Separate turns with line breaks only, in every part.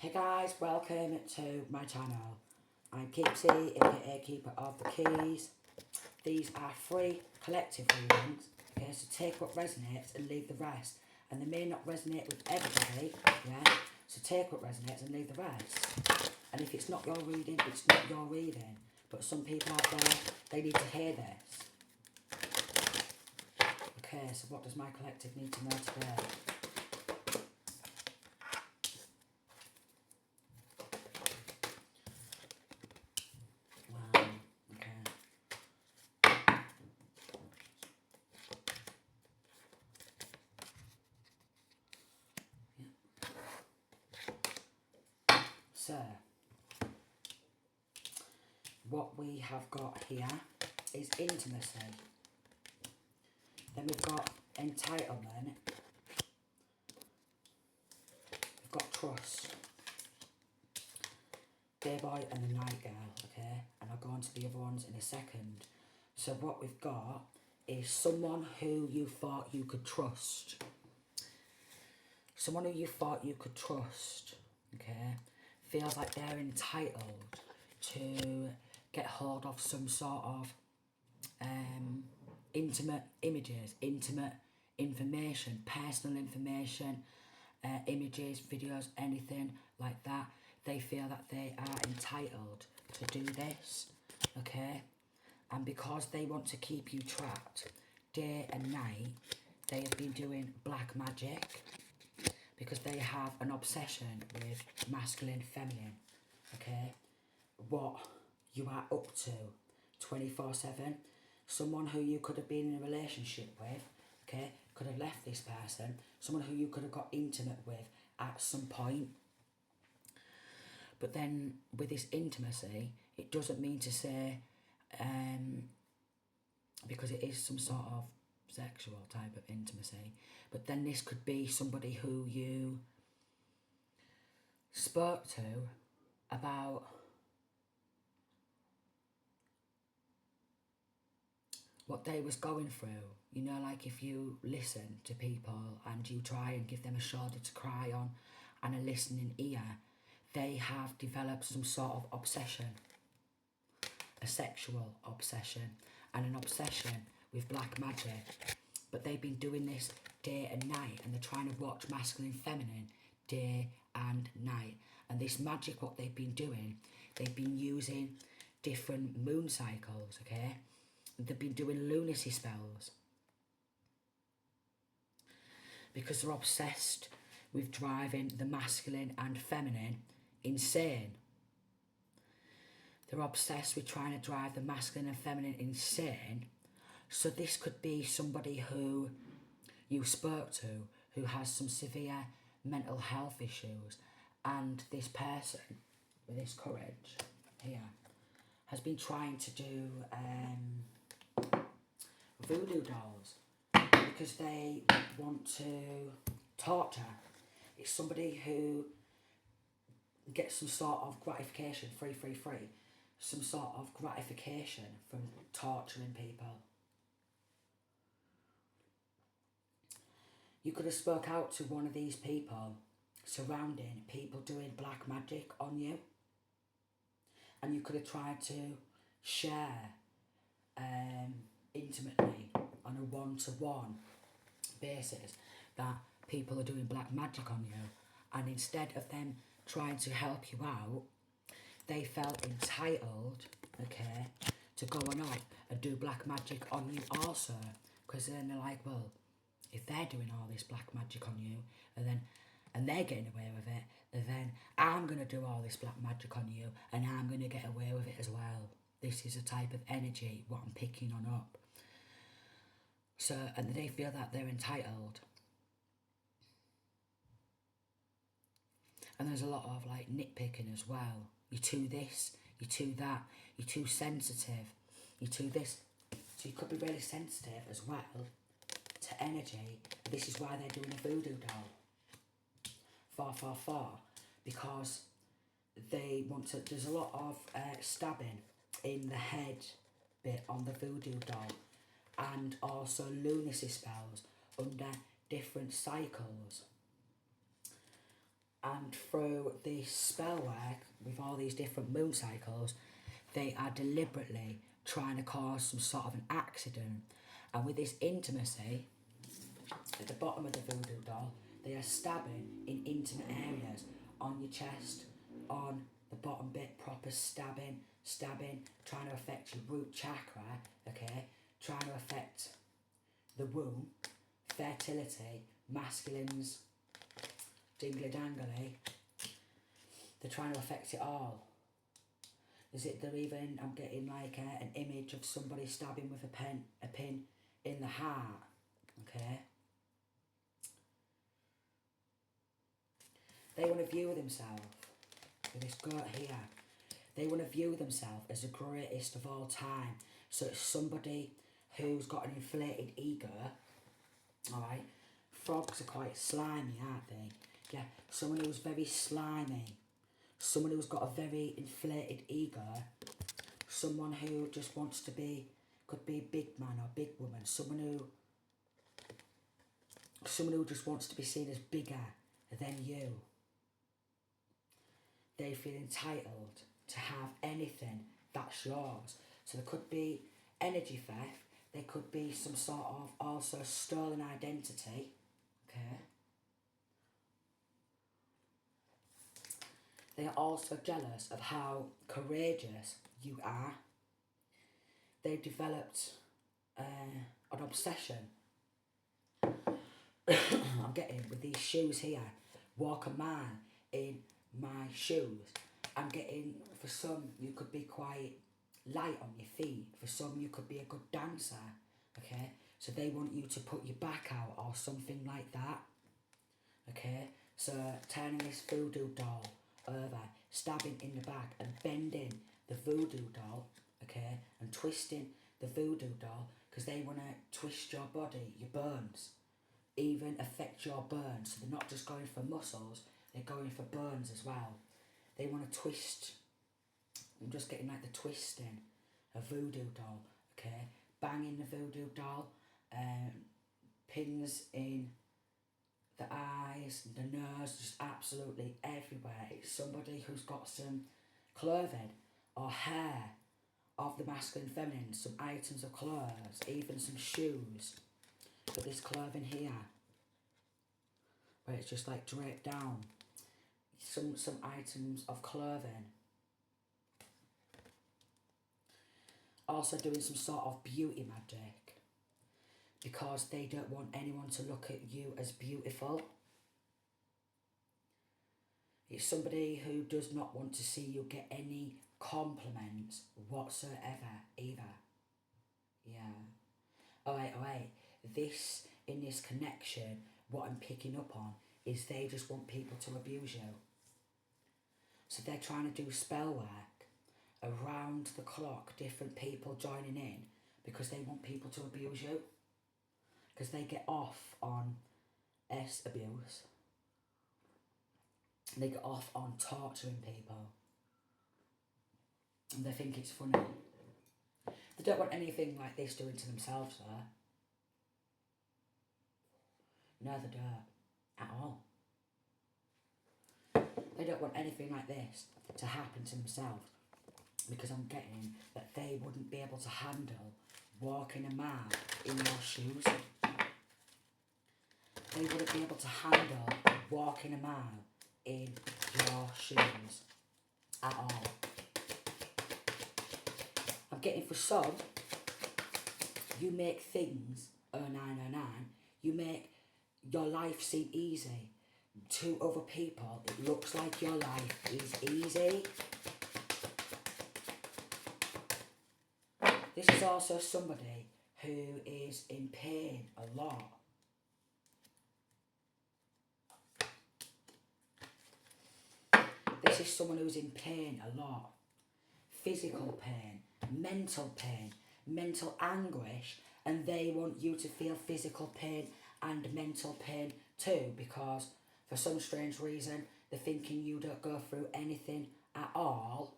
Hey guys, welcome to my channel. I'm Keepsy, aka Keeper of the Keys. These are free collective readings, okay, so take what resonates and leave the rest. And they may not resonate with everybody, yeah, so take what resonates and leave the rest. And if it's not your reading, it's not your reading. But some people out there, they need to hear this. Okay, so what does my collective need to know today? So, what we have got here is intimacy. Then we've got entitlement. We've got trust. Day boy and the night girl, okay? And I'll go on to the other ones in a second. So what we've got is someone who you thought you could trust. Someone who you thought you could trust, okay? Feels like they're entitled to get hold of some sort of intimate images, intimate information, personal information, images, videos, anything like that. They feel that they are entitled to do this, okay? And because they want to keep you trapped day and night, they have been doing black magic because they have an obsession with masculine, feminine, okay? What you are up to 24/7. Someone who you could have been in a relationship with, okay, could have left this person. Someone who you could have got intimate with at some point. But then with this intimacy, it doesn't mean to say, because it is some sort of sexual type of intimacy, but then this could be somebody who you spoke to about what they was going through. You know, like if you listen to people and you try and give them a shoulder to cry on and a listening ear, they have developed some sort of obsession, a sexual obsession and an obsession with black magic. But they've been doing this day and night, and they're trying to watch masculine and feminine day and night. And this magic, what they've been doing, they've been using different moon cycles, okay? They've been doing lunacy spells because they're obsessed with driving the masculine and feminine insane. They're obsessed with trying to drive the masculine and feminine insane. So this could be somebody who you spoke to who has some severe mental health issues, and this person with this courage here has been trying to do voodoo dolls because they want to torture. It's somebody who gets some sort of gratification, free, some sort of gratification from torturing people. You could have spoke out to one of these people surrounding people doing black magic on you, and you could have tried to share intimately on a one-to-one basis that people are doing black magic on you, and instead of them trying to help you out, they felt entitled, okay, to go on up and do black magic on you also, because then they're like, well, if they're doing all this black magic on you and they're getting away with it, then I'm going to do all this black magic on you and I'm going to get away with it as well. This is a type of energy what I'm picking on up. So, and they feel that they're entitled. And there's a lot of like nitpicking as well. You're too this, you're too that, you're too sensitive, you're too this. So you could be really sensitive as well to energy. This is why they're doing a voodoo doll. 444, because they want to, there's a lot of stabbing in the head bit on the voodoo doll, and also lunacy spells under different cycles. And through this spell work, with all these different moon cycles, they are deliberately trying to cause some sort of an accident. And with this intimacy, at the bottom of the voodoo doll, they are stabbing in intimate areas, on your chest, on the bottom bit, proper stabbing, trying to affect your root chakra, okay, trying to affect the womb, fertility, masculines, dingly dangly. They're trying to affect it all. They're even, I'm getting like an image of somebody stabbing with a pin in the heart, okay. They want to view themselves, with this goat here, they want to view themselves as the greatest of all time. So it's somebody who's got an inflated ego, alright. Frogs are quite slimy, aren't they? Yeah, someone who's very slimy, someone who's got a very inflated ego, someone who just wants to be, could be a big man or big woman, someone who just wants to be seen as bigger than you. They feel entitled to have anything that's yours. So there could be energy theft, there could be some sort of also stolen identity, okay. They are also jealous of how courageous you are. They've developed an obsession. I'm getting with these shoes here. Walk a man in my shoes. I'm getting, for some, you could be quite light on your feet. For some, you could be a good dancer, okay? So they want you to put your back out or something like that, okay? So turning this voodoo doll over, stabbing in the back and bending the voodoo doll, okay? And twisting the voodoo doll because they want to twist your body, your bones, even affect your burns. So they're not just going for muscles, they're going for burns as well. They want to twist, I'm just getting like the twisting, a voodoo doll, okay? Banging the voodoo doll, pins in the eyes, the nose, just absolutely everywhere. It's somebody who's got some clothing or hair of the masculine feminine, some items of clothes, even some shoes. But this clothing here, where it's just like draped down, some items of clothing. Also doing some sort of beauty magic, because they don't want anyone to look at you as beautiful. It's somebody who does not want to see you get any compliments whatsoever either. Yeah. Oh wait. In this connection, what I'm picking up on is they just want people to abuse you. So they're trying to do spell work around the clock, different people joining in, because they want people to abuse you. Because they get off on abuse. They get off on torturing people. And they think it's funny. They don't want anything like this doing to themselves though. No, they don't. At all. They don't want anything like this to happen to themselves, because I'm getting that they wouldn't be able to handle walking a mile in your shoes. They wouldn't be able to handle walking a mile in your shoes at all. I'm getting for some, you make things, 0909, you make your life seem easy. To other people, it looks like your life is easy. This is also somebody who is in pain a lot. This is someone who's in pain a lot. Physical pain, mental anguish, and they want you to feel physical pain and mental pain too, because for some strange reason they're thinking you don't go through anything at all.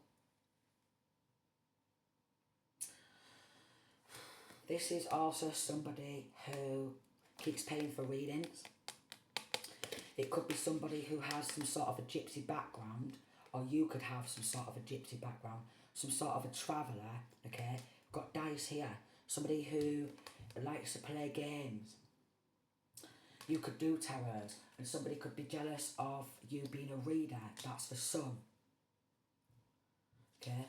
This is also somebody who keeps paying for readings. It could be somebody who has some sort of a gypsy background, or you could have some sort of a gypsy background, some sort of a traveller, okay? Got dice here. Somebody who likes to play games. You could do tarots, and somebody could be jealous of you being a reader. That's for some. Okay?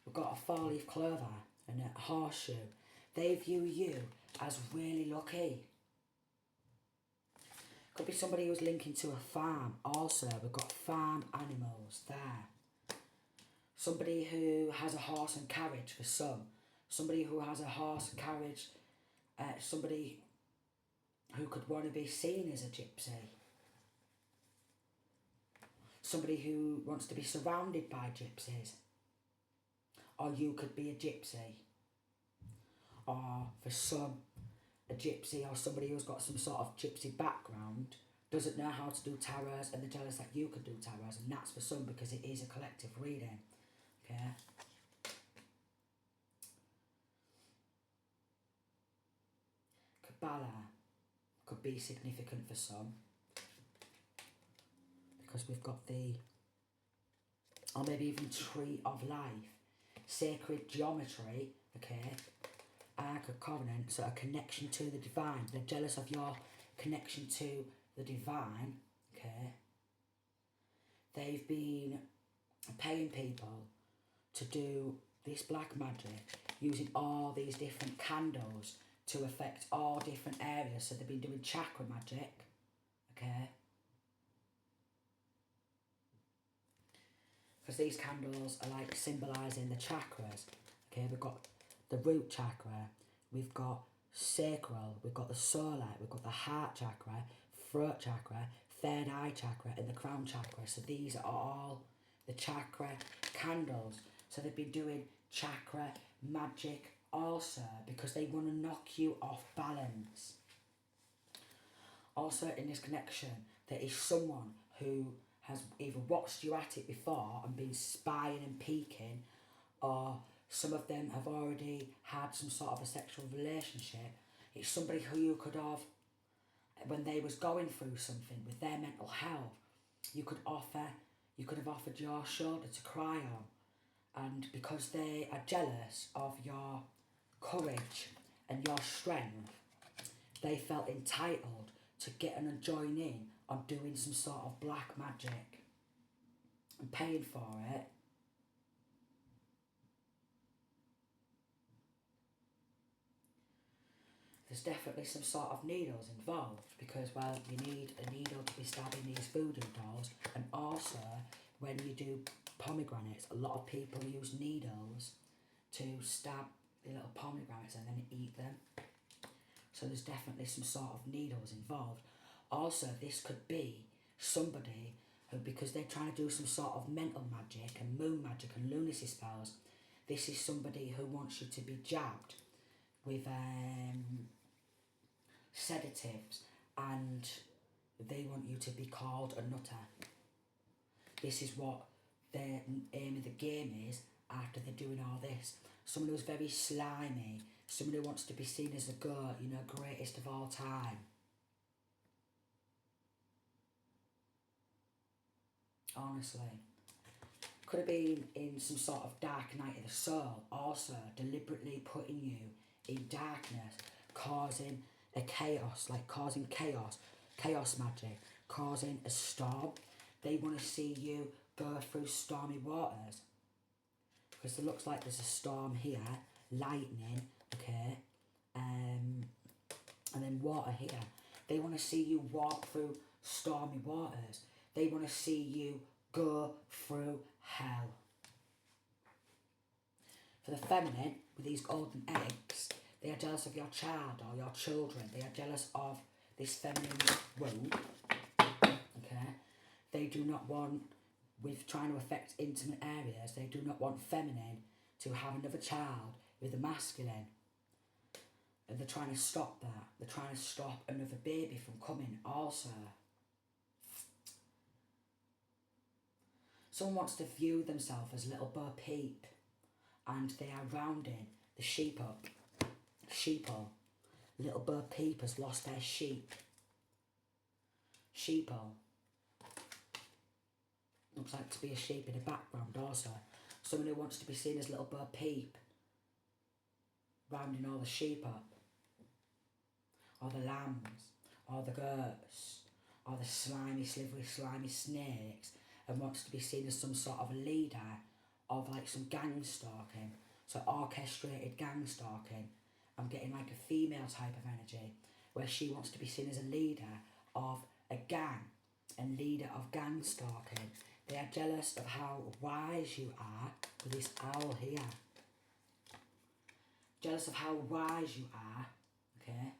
We've got a four-leaf clover and a horseshoe. They view you as really lucky. Could be somebody who's linking to a farm. Also, we've got farm animals there. Somebody who has a horse and carriage for some. Somebody who has a horse and carriage. Somebody who could want to be seen as a gypsy. Somebody who wants to be surrounded by gypsies. Or you could be a gypsy. Or for some, a gypsy or somebody who's got some sort of gypsy background doesn't know how to do tarots and they're jealous that you could do tarots, and that's for some because it is a collective reading. Okay? Kabbalah could be significant for some because we've got the, or maybe even Tree of Life, sacred geometry, okay, Ark of Covenant, so a connection to the divine. They're jealous of your connection to the divine, okay. They've been paying people to do this black magic using all these different candles to affect all different areas. So they've been doing chakra magic, okay. Because these candles are like symbolising the chakras. Okay, we've got the root chakra, we've got sacral, we've got the solar, we've got the heart chakra, throat chakra, third eye chakra, and the crown chakra. So these are all the chakra candles. So they've been doing chakra magic also because they want to knock you off balance. Also in this connection, there is someone who has either watched you at it before and been spying and peeking, or some of them have already had some sort of a sexual relationship. It's somebody who you could have, when they was going through something with their mental health, you could have offered your shoulder to cry on, and because they are jealous of your courage and your strength, they felt entitled to get and join in on doing some sort of black magic and paying for it. There's definitely some sort of needles involved because, well, you need a needle to be stabbing these voodoo dolls, and also when you do pomegranates, a lot of people use needles to stab the little pomegranates and then eat them. So there's definitely some sort of needles involved. Also, this could be somebody who, because they're trying to do some sort of mental magic and moon magic and lunacy spells, this is somebody who wants you to be jabbed with sedatives, and they want you to be called a nutter. This is what their aim of the game is after they're doing all this. Someone who's very slimy, someone who wants to be seen as the goat, you know, greatest of all time. Honestly. Could have been in some sort of dark night of the soul, also deliberately putting you in darkness, causing a chaos, like causing chaos magic, causing a storm. They want to see you go through stormy waters. Because it looks like there's a storm here, lightning, okay, and then water here. They want to see you walk through stormy waters. They want to see you go through hell. For the feminine, with these golden eggs, they are jealous of your child or your children. They are jealous of this feminine womb. Okay? They do not want, with trying to affect intimate areas, they do not want feminine to have another child with a masculine. And they're trying to stop that. They're trying to stop another baby from coming also. Someone wants to view themselves as Little Bo Peep, and they are rounding the sheep up. Sheeple. Little Bo Peep has lost their sheep. sheeple. Looks like to be a sheep in the background also. Someone who wants to be seen as little Bo Peep, rounding all the sheep up, or the lambs, or the goats, or the slimy, slivery, slimy snakes, and wants to be seen as some sort of a leader of like some gang stalking. So orchestrated gang stalking. I'm getting like a female type of energy where she wants to be seen as a leader of a gang and leader of gang stalking. They are jealous of how wise you are with this owl here. Jealous of how wise you are, okay?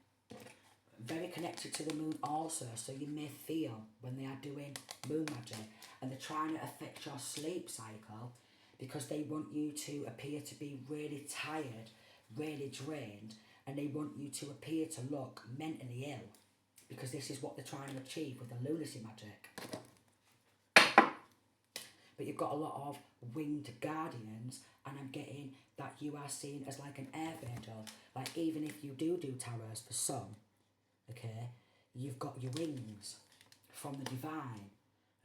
Very connected to the moon also, so you may feel when they are doing moon magic and they're trying to affect your sleep cycle because they want you to appear to be really tired, really drained, and they want you to appear to look mentally ill because this is what they're trying to achieve with the lunacy magic. But you've got a lot of winged guardians, and I'm getting that you are seen as like an earth angel. Like even if you do tarots for some, okay, you've got your wings from the divine,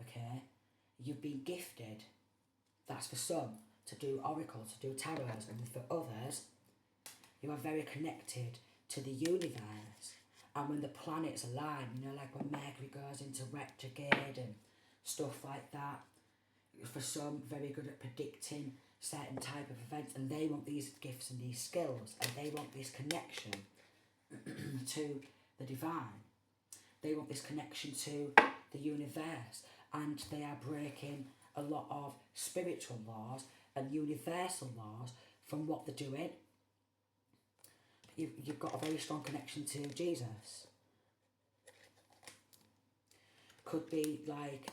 okay? You've been gifted, that's for some, to do oracles, to do tarots, and for others, you are very connected to the universe. And when the planets align, you know, like when Mercury goes into retrograde and stuff like that, for some, very good at predicting certain type of events, and they want these gifts and these skills, and they want this connection to the divine. They want this connection to the universe, and they are breaking a lot of spiritual laws and universal laws from what they're doing. You've got a very strong connection to Jesus. Could be like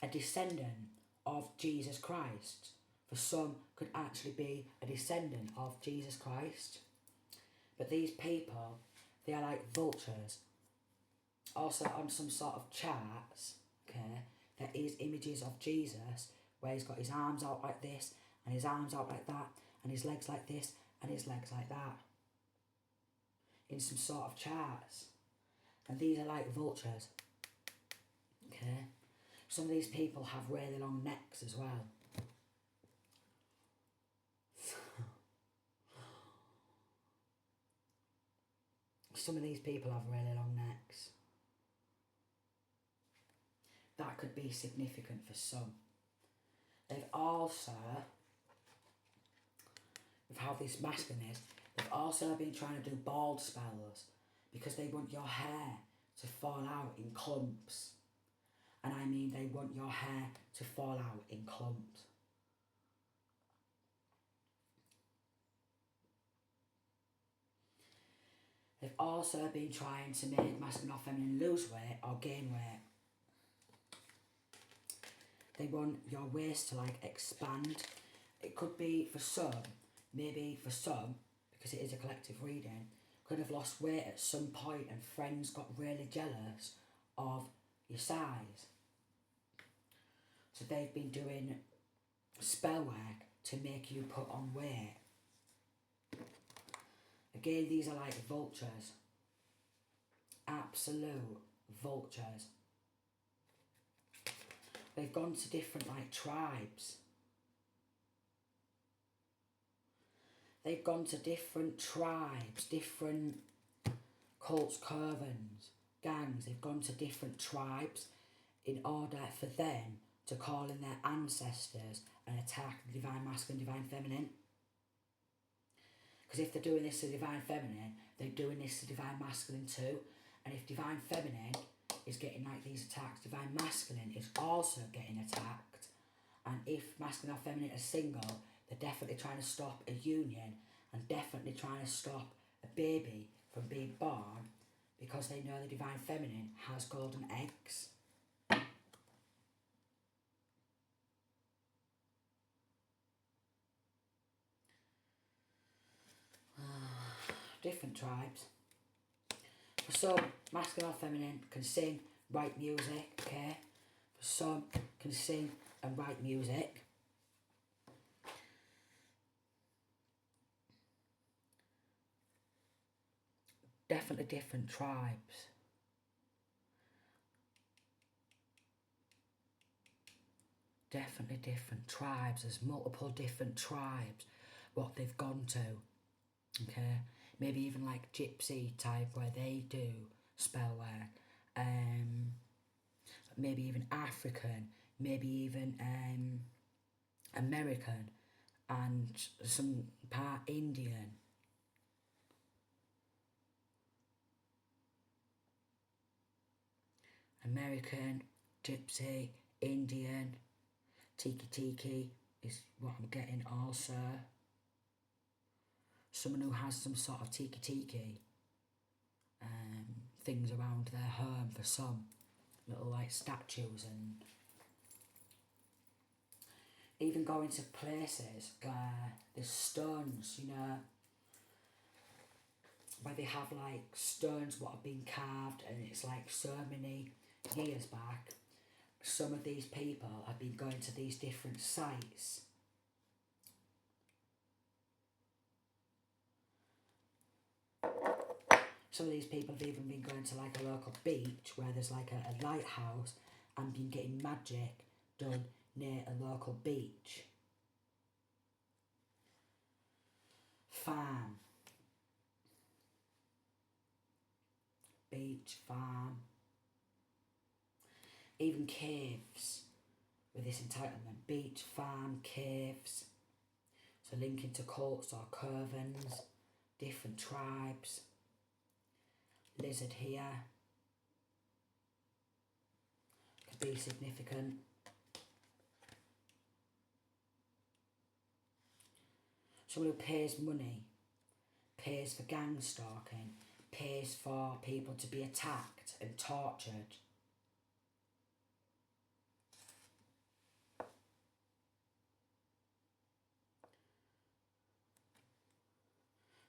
a descendant of Jesus Christ. For some, could actually be a descendant of Jesus Christ. But these people, they are like vultures. Also on some sort of charts, okay, there is images of Jesus where he's got his arms out like this, and his arms out like that, and his legs like this, and his legs like that. In some sort of charts. And these are like vultures. Okay. Some of these people have really long necks as well. Some of these people have really long necks. That could be significant for some. They've also, with how this masculine is, they've also been trying to do bald spells because they want your hair to fall out in clumps. And I mean they want your hair to fall out in clumps. They've also been trying to make masculine or feminine lose weight or gain weight. They want your waist to like expand. It could be for some, maybe for some, because it is a collective reading, could have lost weight at some point and friends got really jealous of your size. So they've been doing spell work to make you put on weight. Again, these are like vultures. Absolute vultures. They've gone to different like tribes. They've gone to different tribes, different cults, covens, gangs. They've gone to different tribes in order for them to call in their ancestors and attack the divine masculine, divine feminine. Because if they're doing this to divine feminine, they're doing this to divine masculine too. And if divine feminine is getting like these attacks, divine masculine is also getting attacked. And if masculine or feminine are single, they're definitely trying to stop a union and definitely trying to stop a baby from being born because they know the divine feminine has golden eggs. Different tribes. For some, masculine or feminine can sing, write music, okay? For some, can sing and write music. Definitely different tribes. definitely different tribes. There's multiple different tribes, what they've gone to, okay? Maybe even like gypsy type where they do spell work, maybe even African, maybe even American, and some part Indian. American, gypsy, Indian, tiki tiki is what I'm getting also. Someone who has some sort of tiki tiki things around their home for some, little like statues, and even going to places where there's stones, you know, where they have like stones what have been carved and it's like so many years back. Some of these people have been going to these different sites. Some of these people have even been going to like a local beach where there's like a lighthouse and been getting magic done near a local beach. Farm. Beach, farm. Even caves with this entitlement. Beach, farm, caves. So linking to cults or covens, different tribes. Lizard here. Could be significant. Someone who pays money, pays for gang stalking, pays for people to be attacked and tortured.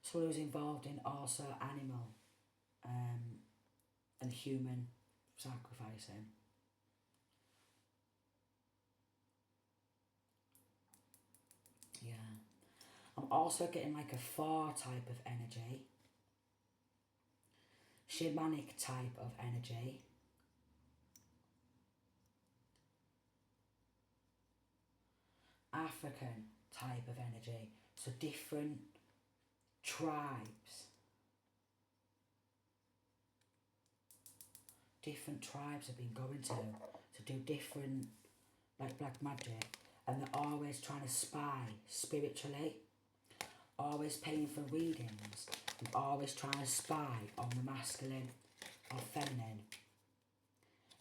Someone who's involved in also animal and human sacrificing. Yeah. I'm also getting like a 4 type of energy. Shamanic type of energy. African type of energy. So different tribes. Different tribes have been going to do different like black magic, and they're always trying to spy spiritually, always paying for readings, and always trying to spy on the masculine or feminine.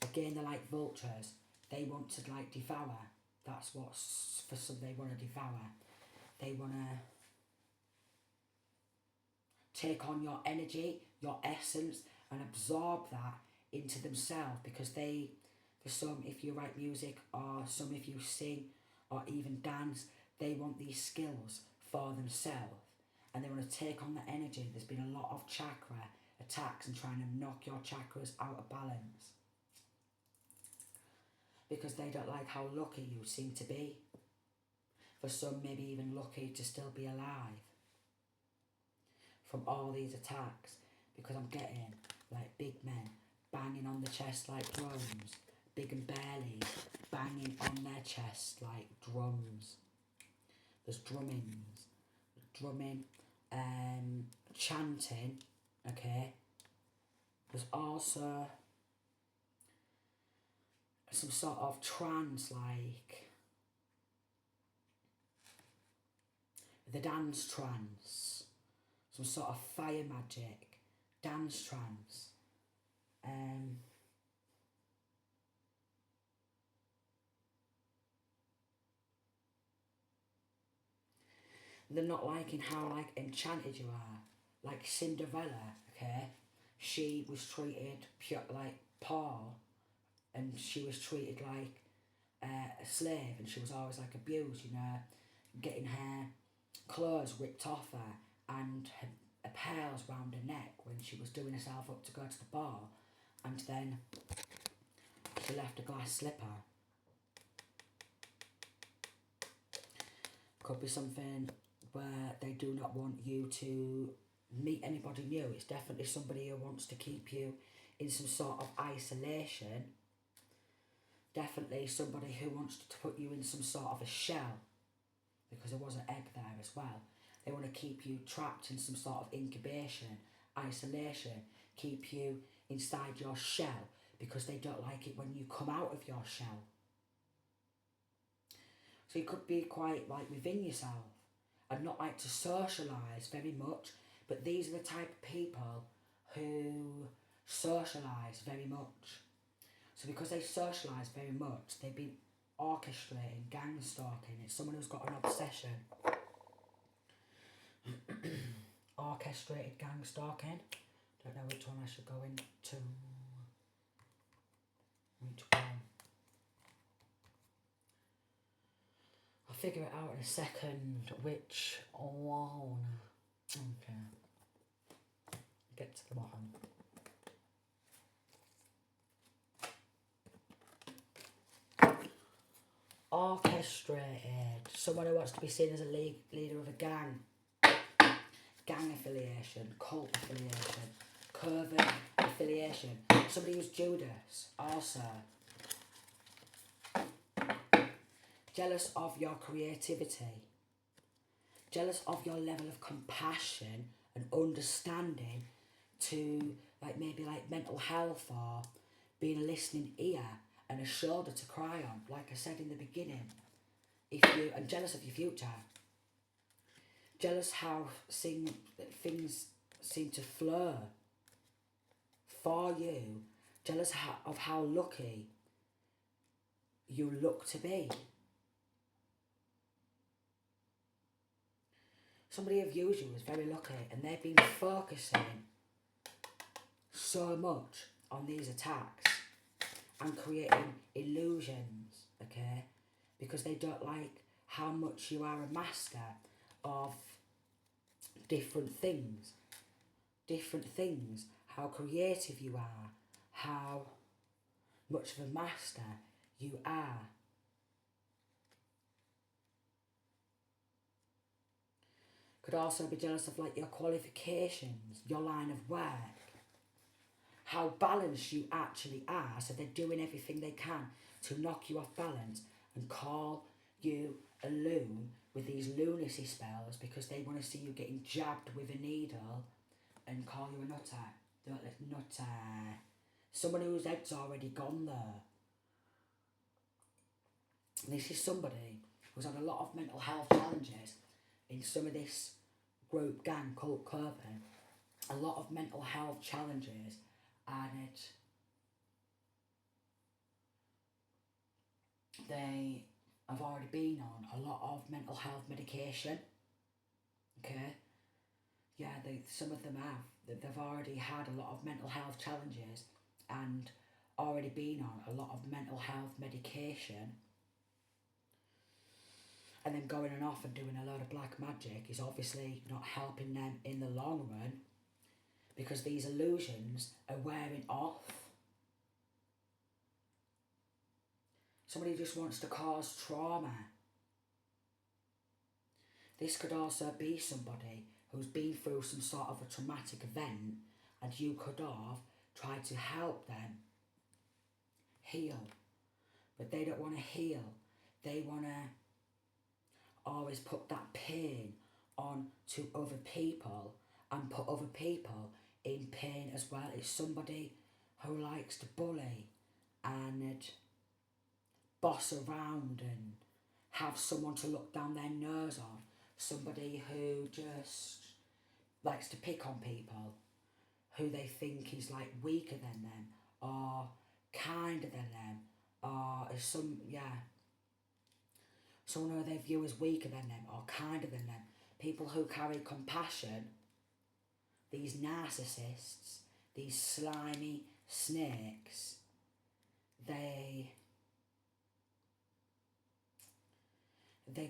Again, they're like vultures. They want to like devour. That's what for some they want to devour. They want to take on your energy, your essence, and absorb that into themselves, because they, for some, if you write music, or some if you sing, or even dance, they want these skills for themselves, and they want to take on the energy. There's been a lot of chakra attacks and trying to knock your chakras out of balance, because they don't like how lucky you seem to be. For some, maybe even lucky to still be alive from all these attacks, because I'm getting like big men banging on the chest like drums, big and burlies banging on their chest like drums. There's drumming, chanting, okay. There's also some sort of trance, like the dance trance, some sort of fire magic, dance trance. They're not liking how like enchanted you are. Like Cinderella, okay? She was treated pure like Paul, and she was treated like a slave, and she was always like abused, you know, getting her clothes ripped off her, and her pearls round her neck when she was doing herself up to go to the ball, and then she left a glass slipper. Could be something where they do not want you to meet anybody new. It's definitely somebody who wants to keep you in some sort of isolation, definitely somebody who wants to put you in some sort of a shell, because there was an egg there as well. They want to keep you trapped in some sort of incubation, isolation, keep you inside your shell, because they don't like it when you come out of your shell. So you could be quite like within yourself and not like to socialise very much, but these are the type of people who socialise very much. So because they socialise very much, they've been orchestrating gang stalking. It's someone who's got an obsession. Orchestrated gang stalking. Don't know which one I should go into. Which one? I'll figure it out in a second. Which one? Okay. Get to the bottom. Orchestrated. Someone who wants to be seen as a leader of a gang. Gang affiliation, cult affiliation, covert affiliation. Somebody who's Judas, also. Jealous of your creativity. Jealous of your level of compassion and understanding to like maybe like mental health, or being a listening ear and a shoulder to cry on, like I said in the beginning. And jealous of your future. Jealous how things seem to flow for you. Jealous of how lucky you look to be. Somebody who views you as very lucky, and they've been focusing so much on these attacks and creating illusions, okay? Because they don't like how much you are a master of different things, how creative you are, how much of a master you are. Could also be jealous of like your qualifications, your line of work, how balanced you actually are, so they're doing everything they can to knock you off balance and call you a loon with these lunacy spells, because they want to see you getting jabbed with a needle and call you a nutter. Don't let nutter. Someone whose head's already gone there. This is somebody who's had a lot of mental health challenges in some of this group, gang, cult, coven. A lot of mental health challenges, and they have already been on a lot of mental health medication. Okay? Yeah, some of them have. They've already had a lot of mental health challenges and already been on a lot of mental health medication. And then going off and doing a load of black magic is obviously not helping them in the long run, because these illusions are wearing off. Somebody just wants to cause trauma. This could also be somebody who's been through some sort of a traumatic event, and you could have tried to help them heal. But they don't want to heal. They want to always put that pain on to other people and put other people in pain as well. It's somebody who likes to bully and boss around and have someone to look down their nose on. Somebody who just likes to pick on people who they think is like weaker than them or kinder than them, or someone who they view as weaker than them or kinder than them. People who carry compassion, these narcissists, these slimy snakes, they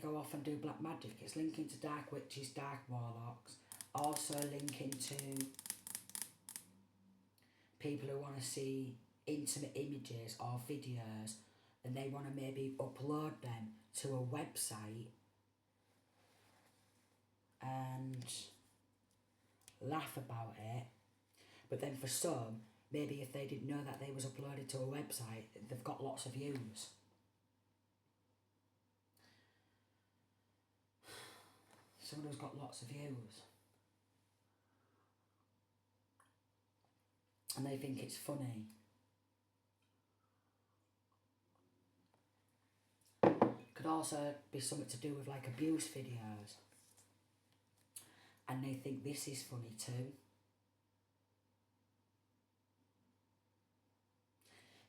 go off and do black magic. It's linking to dark witches, dark warlocks, also linking to people who want to see intimate images or videos, and they want to maybe upload them to a website and laugh about it. But then for some, maybe if they didn't know that they was uploaded to a website, they've got lots of views. Someone who's got lots of views. And they think it's funny. Could also be something to do with like abuse videos. And they think this is funny too.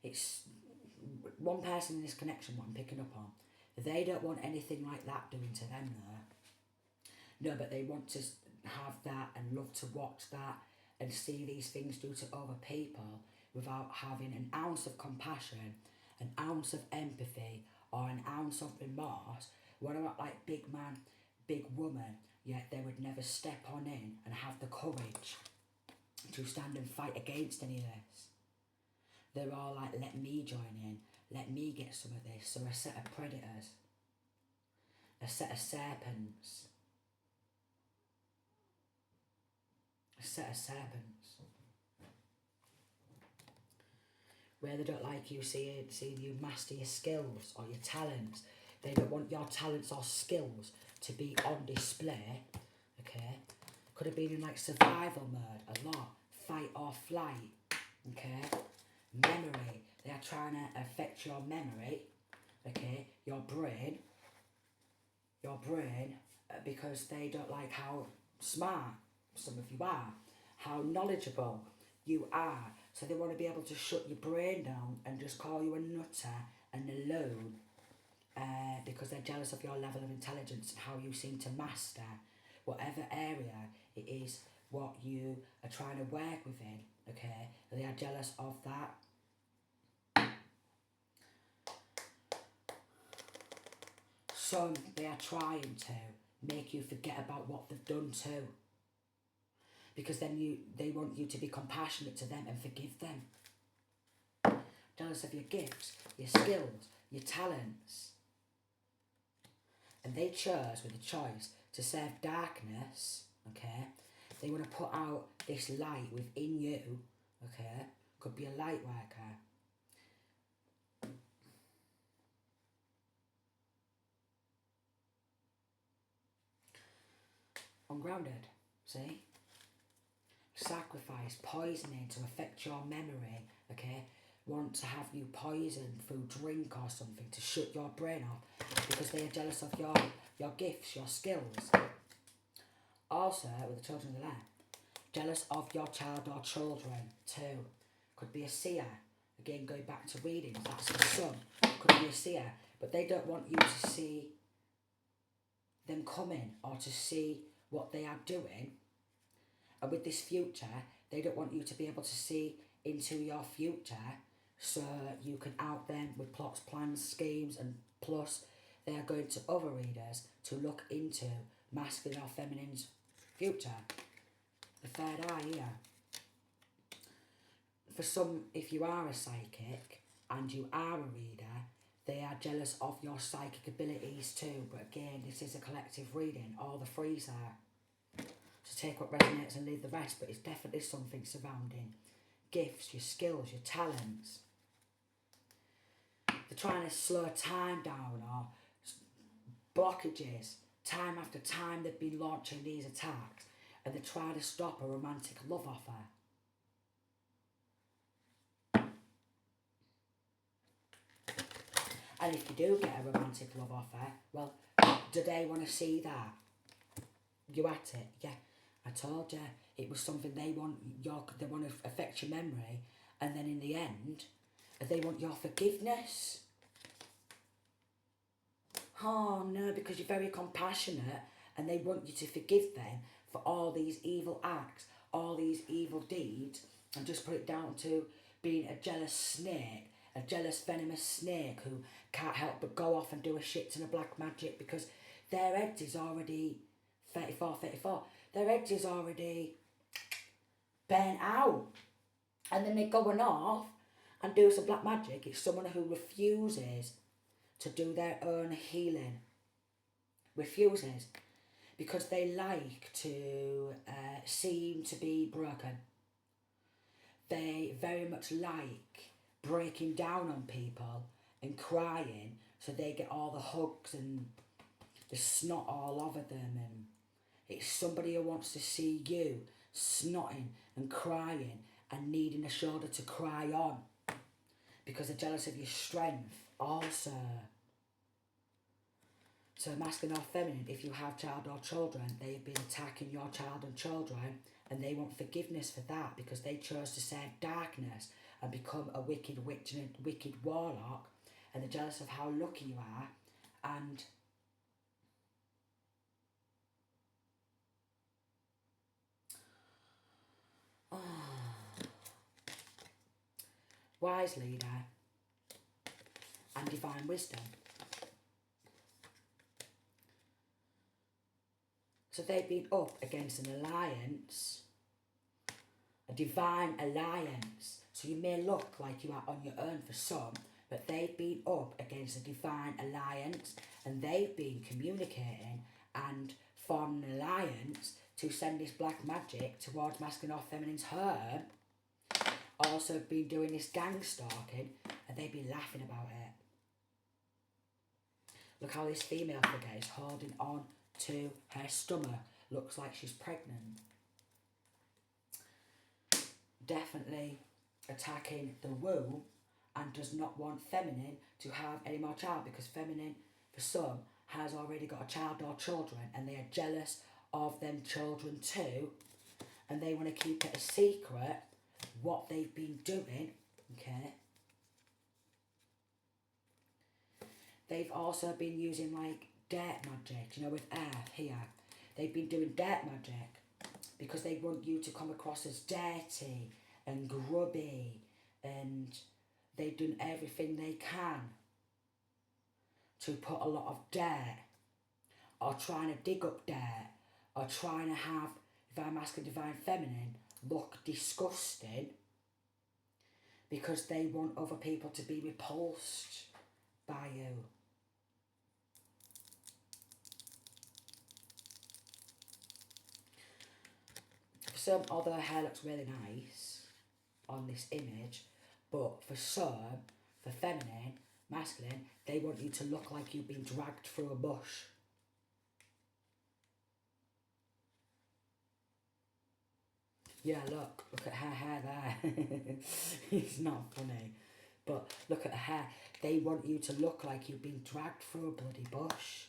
It's one person in this connection, what I'm picking up on. They don't want anything like that doing to them though. No, but they want to have that and love to watch that and see these things do to other people without having an ounce of compassion, an ounce of empathy, or an ounce of remorse. What about like big man, big woman, yet they would never step on in and have the courage to stand and fight against any of this. They're all like, let me join in, let me get some of this. So a set of predators, a set of serpents, where they don't like you seeing you master your skills or your talents. They don't want your talents or skills to be on display, okay? Could have been in like survival mode a lot, fight or flight, okay? Memory, they are trying to affect your memory, okay? Your brain, because they don't like how smart some of you are, how knowledgeable you are. So they want to be able to shut your brain down and just call you a nutter and a loon, because they're jealous of your level of intelligence and how you seem to master whatever area it is what you are trying to work within, okay? And they are jealous of that. Some, they are trying to make you forget about what they've done too. Because then they want you to be compassionate to them and forgive them. Jealous of your gifts, your skills, your talents. And they chose with a choice to serve darkness, okay? They want to put out this light within you, okay? Could be a light worker. Ungrounded, see? Sacrifice, poisoning to affect your memory, okay? Want to have you poisoned through drink or something to shut your brain off because they are jealous of your gifts, your skills. Also, with the children of the land, jealous of your child or children too. Could be a seer. Again, going back to readings, that's the sun. Could be a seer. But they don't want you to see them coming or to see what they are doing. And with this future, they don't want you to be able to see into your future so you can out them with plots, plans, schemes, and plus they are going to other readers to look into masculine or feminine's future. The third eye here. For some, if you are a psychic and you are a reader, they are jealous of your psychic abilities too. But again, this is a collective reading. All the threes are. So take what resonates and leave the rest, but it's definitely something surrounding gifts, your skills, your talents. They're trying to slow time down or blockages. Time after time they've been launching these attacks and they're trying to stop a romantic love offer. And if you do get a romantic love offer, well, do they want to see that? You at it? Yeah. I told you it was something they want they want to affect your memory, and then in the end, they want your forgiveness. Oh no, because you're very compassionate, and they want you to forgive them for all these evil acts, all these evil deeds, and just put it down to being a jealous snake, a jealous venomous snake who can't help but go off and do a shit ton of black magic because their head is already 34. Their head is already burnt out. And then they're going off and do some black magic. It's someone who refuses to do their own healing. Refuses. Because they like to seem to be broken. They very much like breaking down on people and crying, so they get all the hugs and the snot all over them, and it's somebody who wants to see you snotting and crying and needing a shoulder to cry on because they're jealous of your strength also. So masculine or feminine, if you have child or children, they have been attacking your child and children, and they want forgiveness for that because they chose to serve darkness and become a wicked witch and a wicked warlock, and they're jealous of how lucky you are. And wise leader and divine wisdom. So they've been up against an alliance, a divine alliance. So you may look like you are on your own for some, but they've been up against a divine alliance, and they've been communicating and formed an alliance to send this black magic towards masculine or feminine's home. Also been doing this gang stalking, and they've been laughing about it. Look how this female figure is holding on to her stomach. Looks like she's pregnant. Definitely attacking the womb, and does not want feminine to have any more child, because feminine, for some, has already got a child or children, and they are jealous of them children too, and they want to keep it a secret what they've been doing, okay? They've also been using like dirt magic, you know, with earth here. They've been doing dirt magic because they want you to come across as dirty and grubby, and they've done everything they can to put a lot of dirt, or trying to dig up dirt, or trying to have divine masculine, divine feminine look disgusting, because they want other people to be repulsed by you. For some, although her hair looks really nice on this image, but for some, for feminine, masculine, they want you to look like you've been dragged through a bush. Yeah, look at her hair there. It's not funny, but look at her hair. They want you to look like you've been dragged through a bloody bush.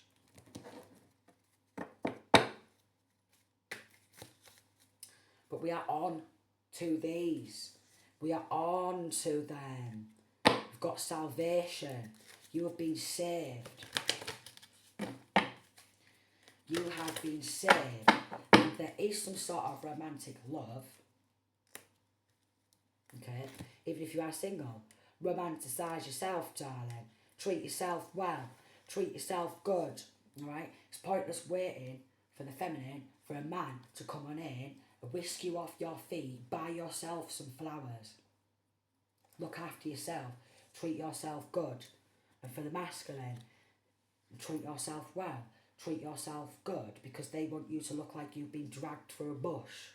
But we are on to these. We are on to them. We've got salvation. You have been saved. You have been saved. And there is some sort of romantic love. Okay? Even if you are single. Romanticise yourself, darling. Treat yourself well. Treat yourself good. Alright? It's pointless waiting for the feminine, for a man to come on in, whisk you off your feet, buy yourself some flowers. Look after yourself. Treat yourself good. And for the masculine, treat yourself well. Treat yourself good, because they want you to look like you've been dragged through a bush.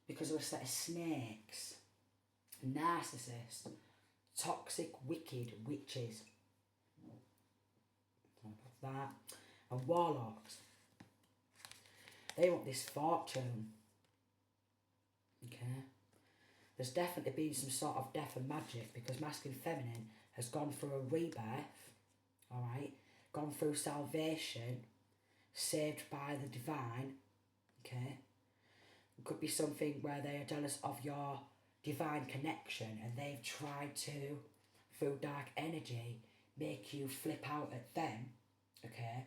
Because of a set of snakes, narcissists, toxic, wicked witches. That. And warlocks. They want this fortune. Okay. There's definitely been some sort of death and magic, because masculine feminine has gone through a rebirth. Alright. Gone through salvation. Saved by the divine. Okay. It could be something where they are jealous of your divine connection, and they've tried to, through dark energy, make you flip out at them. Okay.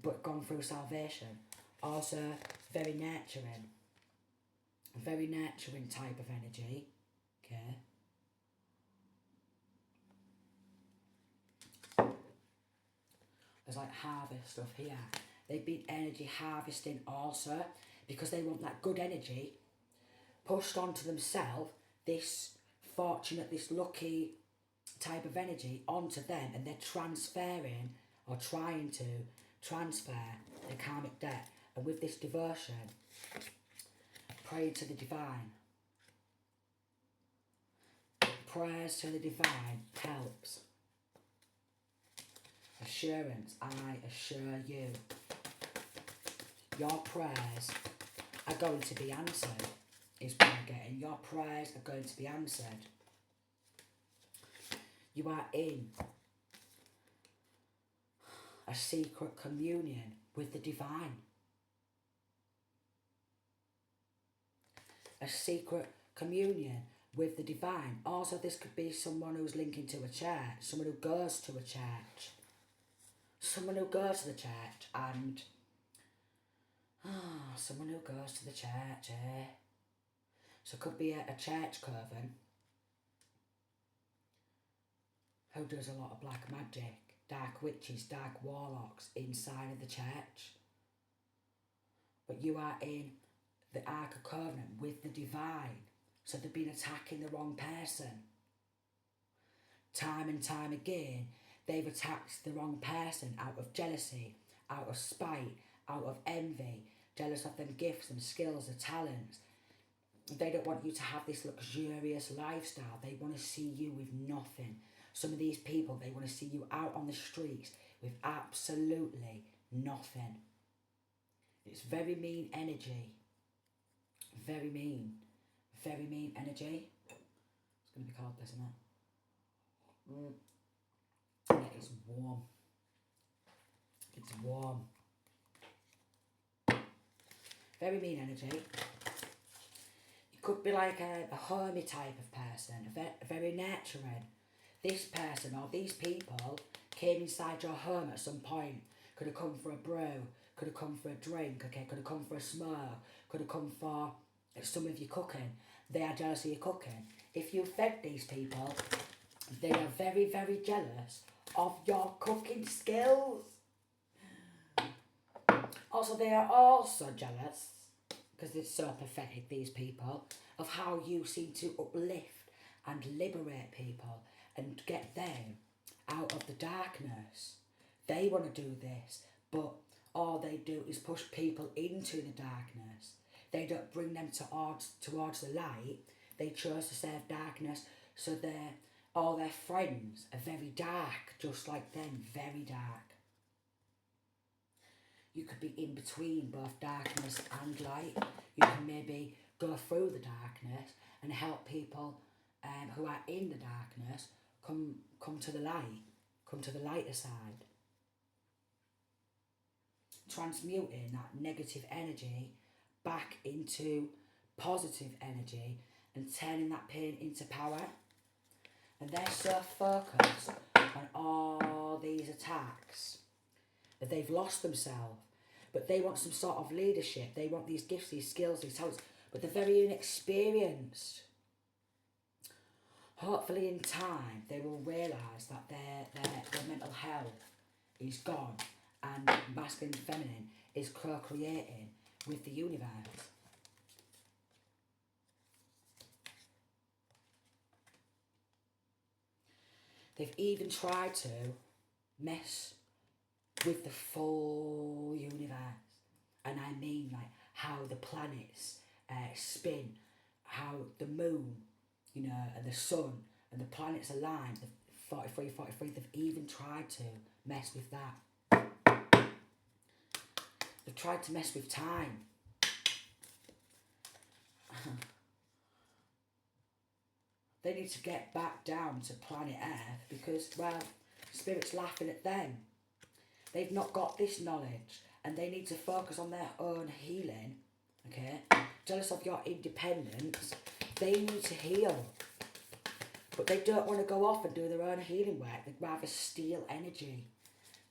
But gone through salvation. Also very nurturing. Very nurturing type of energy. Okay. There's like harvest stuff here. They've been energy harvesting also, because they want that good energy pushed onto themselves, this fortunate, this lucky type of energy onto them, and they're transferring, or trying to transfer, their karmic debt. And with this devotion, pray to the divine. prayers to the divine helps. Assurance, I assure you. Your prayers are going to be answered, is what I'm getting. Your prayers are going to be answered. You are in a secret communion with the divine. A secret communion with the divine. Also, this could be someone who's linking to a church, someone who goes to a church. Someone who goes to the church and... someone who goes to the church, eh? So it could be a church coven who does a lot of black magic, dark witches, dark warlocks inside of the church. But you are in the Ark of Covenant with the divine. So they've been attacking the wrong person. Time and time again, they've attacked the wrong person out of jealousy, out of spite, out of envy, jealous of them gifts, them skills, their talents. They don't want you to have this luxurious lifestyle. They want to see you with nothing. Some of these people, they want to see you out on the streets with absolutely nothing. It's very mean energy. Very mean. Very mean energy. It's going to be called this, isn't it? Yeah, it's warm. It's warm. Very mean energy. You could be like a homey type of person, very nurturing. This person or these people came inside your home at some point. Could have come for a brew, could have come for a drink, okay, could have come for a smoke, could have come for some of your cooking. They are jealous of your cooking. If you fed these people, they are very, very jealous of your cooking skills. Also, they are also jealous, because it's so pathetic, these people, of how you seem to uplift and liberate people and get them out of the darkness. They want to do this, but all they do is push people into the darkness. They don't bring them towards the light. They chose to serve darkness, so all their friends are very dark, just like them, very dark. You could be in between both darkness and light. You can maybe go through the darkness and help people who are in the darkness come to the light, come to the lighter side. Transmuting that negative energy back into positive energy and turning that pain into power. And they're so focused on all these attacks that they've lost themselves. But they want some sort of leadership. They want these gifts, these skills, these talents. But they're very inexperienced. Hopefully in time they will realise that their mental health is gone and masculine and feminine is co-creating with the universe. They've even tried to mess with the full universe. And I mean like how the planets spin, how the moon, you know, and the sun and the planets align, the 43, they've even tried to mess with that. They've tried to mess with time. They need to get back down to planet Earth because, well, Spirit's laughing at them. They've not got this knowledge and they need to focus on their own healing, okay? Jealous of your independence, they need to heal. But they don't want to go off and do their own healing work. They'd rather steal energy.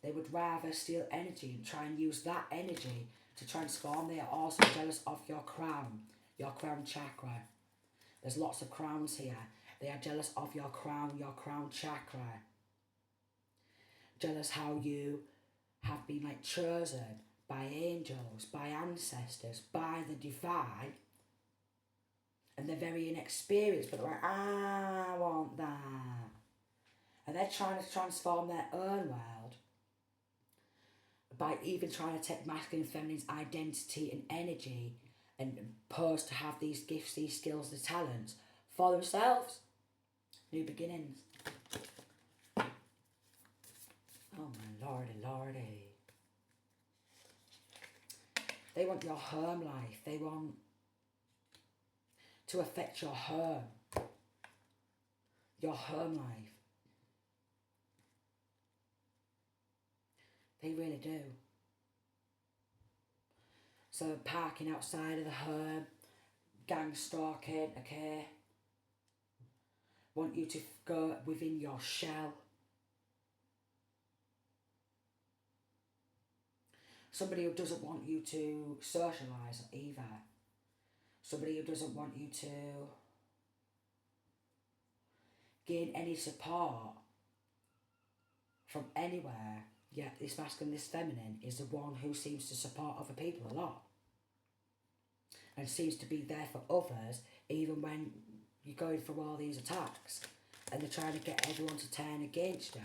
They would rather steal energy and try and use that energy to transform. They are also jealous of your crown chakra. There's lots of crowns here. They are jealous of your crown chakra. Jealous how you have been like chosen by angels, by ancestors, by the divine. And they're very inexperienced, but they're like, I want that. And they're trying to transform their own world by even trying to take masculine and feminine's identity and energy and pose to have these gifts, these skills, the talents for themselves. New beginnings. Oh my lordy, lordy. They want your home life. They want to affect your home life. They really do. So parking outside of the home, gang stalking, okay? Want you to go within your shell. Somebody who doesn't want you to socialise either. Somebody who doesn't want you to gain any support from anywhere. Yet this masculine, this feminine is the one who seems to support other people a lot. And seems to be there for others even when you're going through all these attacks. And they're trying to get everyone to turn against you.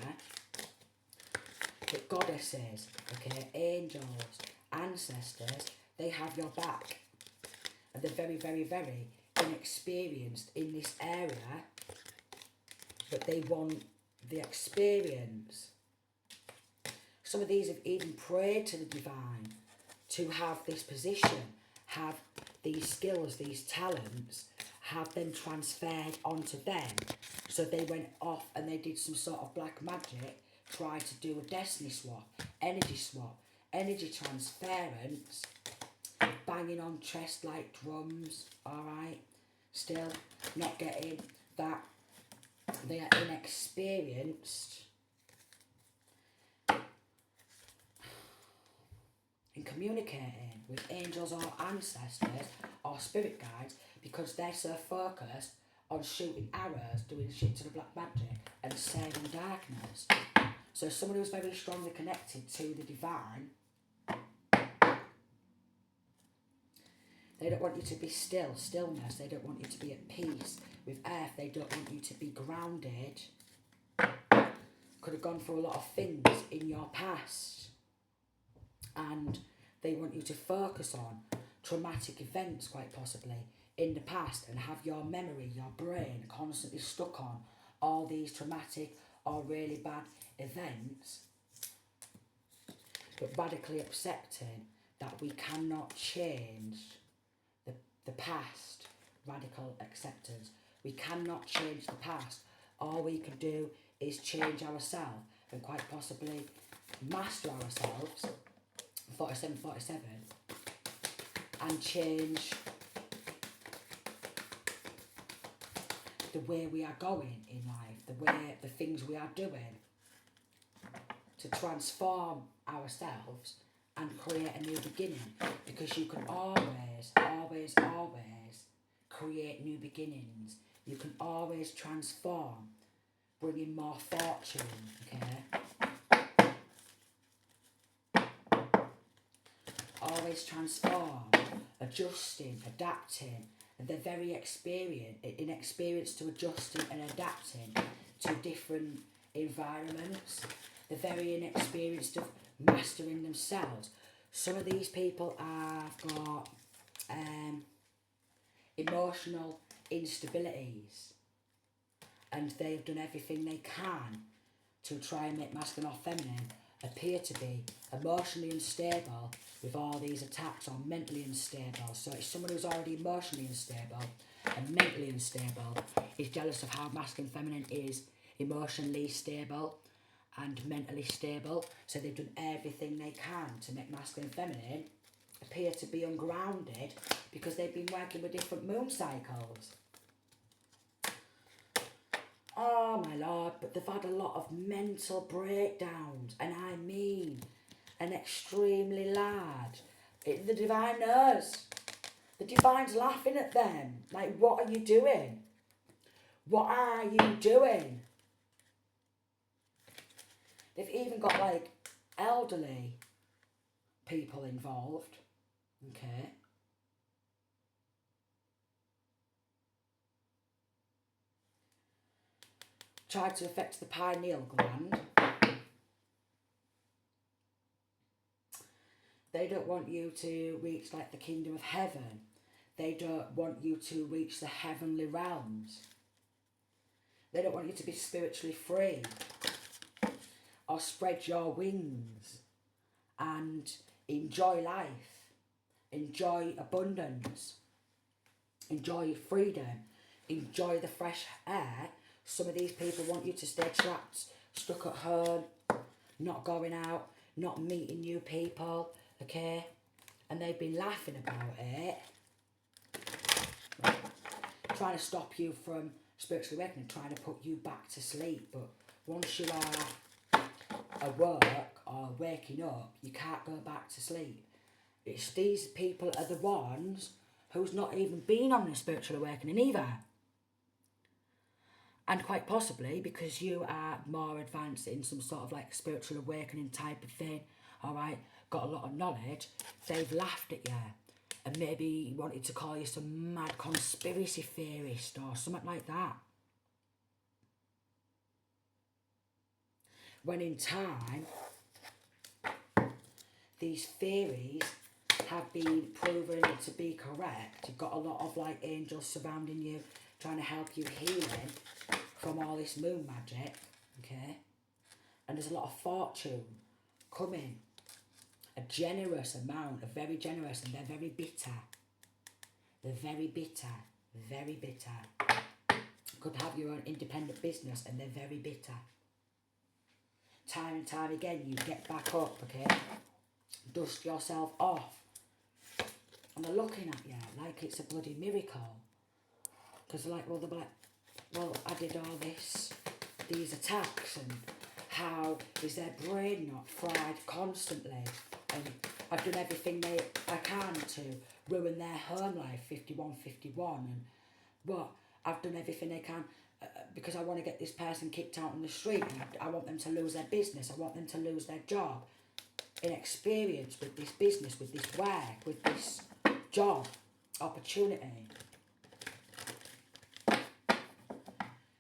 But goddesses, okay, angels, ancestors, they have your back. And they're very, very, very inexperienced in this area. But they want the experience. Some of these have even prayed to the divine to have this position, have these skills, these talents, have them transferred onto them. So they went off and they did some sort of black magic, tried to do a destiny swap, energy transference, banging on chest like drums, alright? Still not getting that. They are inexperienced in communicating with angels or ancestors or spirit guides because they're so focused on shooting arrows, doing shit to the black magic and saving darkness. So someone who's very strongly connected to the divine, they don't want you to be stillness, they don't want you to be at peace with earth, they don't want you to be grounded. Could have gone through a lot of things in your past and they want you to focus on traumatic events quite possibly in the past and have your memory, your brain constantly stuck on all these traumatic or really bad events, but radically accepting that we cannot change the past. Radical acceptance. We cannot change the past. All we can do is change ourselves and quite possibly master ourselves, 47, and change the way we are going in life, the things we are doing, to transform ourselves and create a new beginning, because you can always create new beginnings. You can always transform, bring in more fortune, okay? Always transform, adjusting, adapting, and they're very inexperienced to adjusting and adapting to different environments. They're very inexperienced of mastering themselves. Some of these people have got emotional instabilities, and they've done everything they can to try and make masculine or feminine appear to be emotionally unstable with all these attacks, or mentally unstable. So it's someone who's already emotionally unstable and mentally unstable is jealous of how masculine feminine is emotionally stable and mentally stable. So they've done everything they can to make masculine feminine appear to be ungrounded because they've been working with different moon cycles. Oh my lord, but they've had a lot of mental breakdowns, and I mean an extremely large. The divine knows. The divine's laughing at them. Like, what are you doing? What are you doing? They've even got like elderly people involved. Okay. Tried to affect the pineal gland. They don't want you to reach like the kingdom of heaven. They don't want you to reach the heavenly realms. They don't want you to be spiritually free or spread your wings and enjoy life, enjoy abundance, enjoy freedom, enjoy the fresh air. Some of these people want you to stay trapped, stuck at home, not going out, not meeting new people, okay? And they've been laughing about it, trying to stop you from spiritually awakening, trying to put you back to sleep. But once you are awake or waking up, you can't go back to sleep. It's these people are the ones who's not even been on a spiritual awakening either. And quite possibly because you are more advanced in some sort of like spiritual awakening type of thing, alright, got a lot of knowledge, they've laughed at you and maybe wanted to call you some mad conspiracy theorist or something like that. When in time, these theories have been proven to be correct. You've got a lot of like angels surrounding you, trying to help you healing from all this moon magic, okay? And there's a lot of fortune coming. A generous amount, a very generous, and they're very bitter. They're very bitter, very bitter. Could have your own independent business and they're very bitter. Time and time again, you get back up, okay? Dust yourself off. And they're looking at you like it's a bloody miracle. Because they're like, well, they're like, well, I did all these attacks, and how is their brain not fried constantly? And I've done everything I can to ruin their home life, 51, and but I've done everything I can because I want to get this person kicked out on the street, and I want them to lose their business, I want them to lose their job. Inexperience with this business, with this work, with this job, opportunity.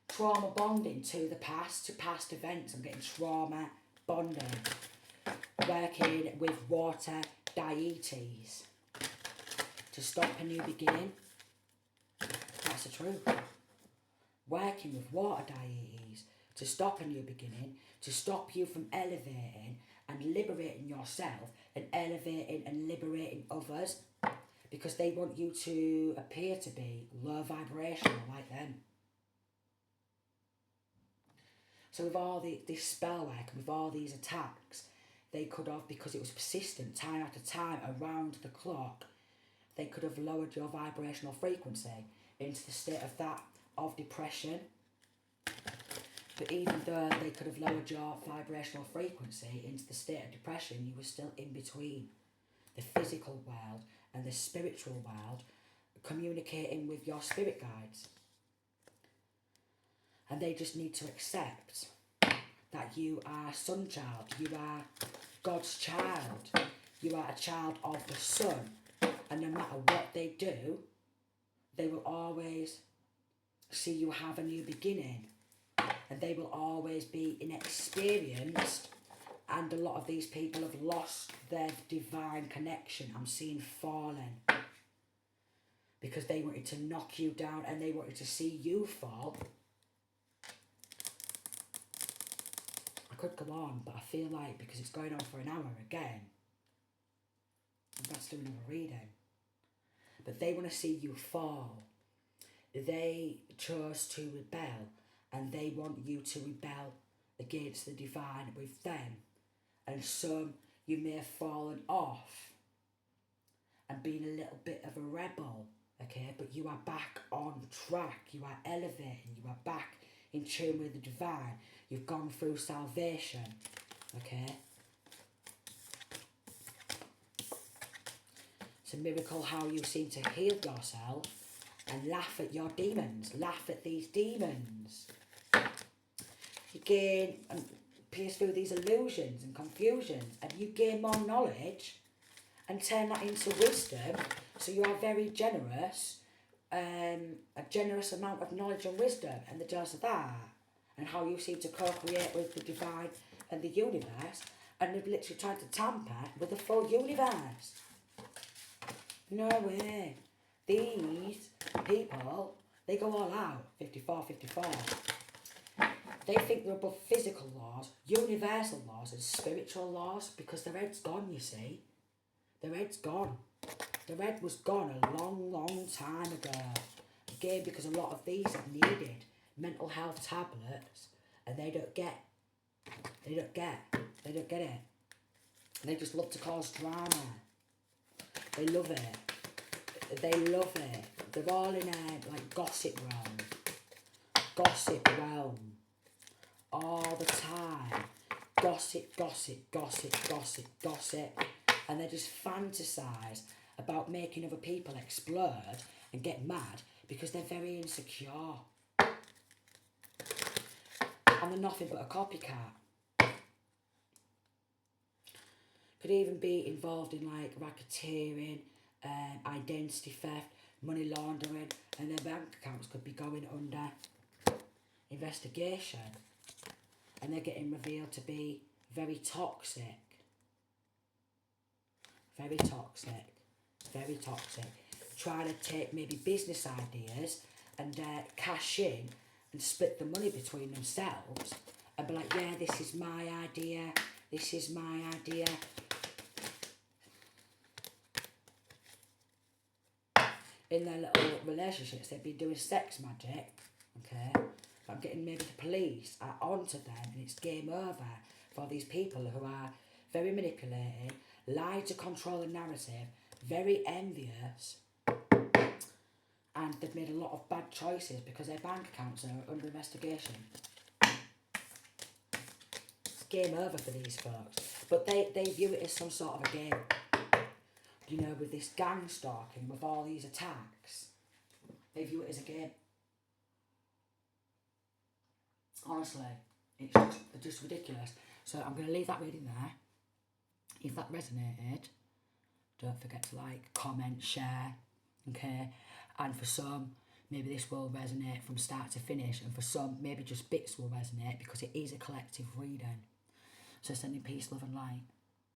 Trauma bonding to the past, to past events. I'm getting trauma bonding. Working with water deities to stop a new beginning. That's the truth. Working with water deities to stop a new beginning, to stop you from elevating and liberating yourself and elevating and liberating others, because they want you to appear to be low vibrational like them. So with all this spell work and with all these attacks, they could have, because it was persistent, time after time, around the clock, they could have lowered your vibrational frequency into the state of depression. But even though they could have lowered your vibrational frequency into the state of depression, you were still in between the physical world and the spiritual world, communicating with your spirit guides. And they just need to accept that you are sun child, you are God's child, you are a child of the sun, and no matter what they do, they will always see you have a new beginning, and they will always be inexperienced, and a lot of these people have lost their divine connection. I'm seeing falling, because they wanted to knock you down and they wanted to see you fall. I could go on, but I feel like because it's going on for an hour again, I'm going to do another reading. But they want to see you fall. They chose to rebel, and they want you to rebel against the divine with them. And some you may have fallen off and been a little bit of a rebel, okay? But you are back on track. You are elevating. You are back in tune with the divine. You've gone through salvation, okay? It's a miracle how you seem to heal yourself and laugh at your demons. Laugh at these demons. You gain and pierce through these illusions and confusions, and you gain more knowledge and turn that into wisdom. So you are very generous, a generous amount of knowledge and wisdom, and the dose of that, and how you seem to co-create with the divine and the universe, and they've literally tried to tamper with the full universe. No way. These people, they go all out. 54. They think they're above physical laws, universal laws and spiritual laws because their head's gone, you see. Their head's gone. Their head was gone a long, long time ago. Again, because a lot of these have needed mental health tablets and they don't get it. And they just love to cause drama. They love it. They're all in a like gossip realm. All the time. Gossip. And they just fantasize about making other people explode and get mad because they're very insecure. And they're nothing but a copycat. Could even be involved in like racketeering, identity theft, money laundering, and their bank accounts could be going under investigation. And they're getting revealed to be very toxic. Trying to take maybe business ideas and cash in and split the money between themselves and be like, yeah, this is my idea. In their little relationships, they'd be doing sex magic, okay? I'm getting maybe the police onto them and it's game over for these people who are very manipulating, lie to control the narrative, very envious, and they've made a lot of bad choices because their bank accounts are under investigation. It's game over for these folks. But they view it as some sort of a game. You know, with this gang stalking, with all these attacks. They view it as a game. Honestly, they're just ridiculous. So I'm going to leave that reading there. If that resonated, don't forget to like, comment, share, okay? And for some, maybe this will resonate from start to finish, and for some, maybe just bits will resonate because it is a collective reading. So sending peace, love and light.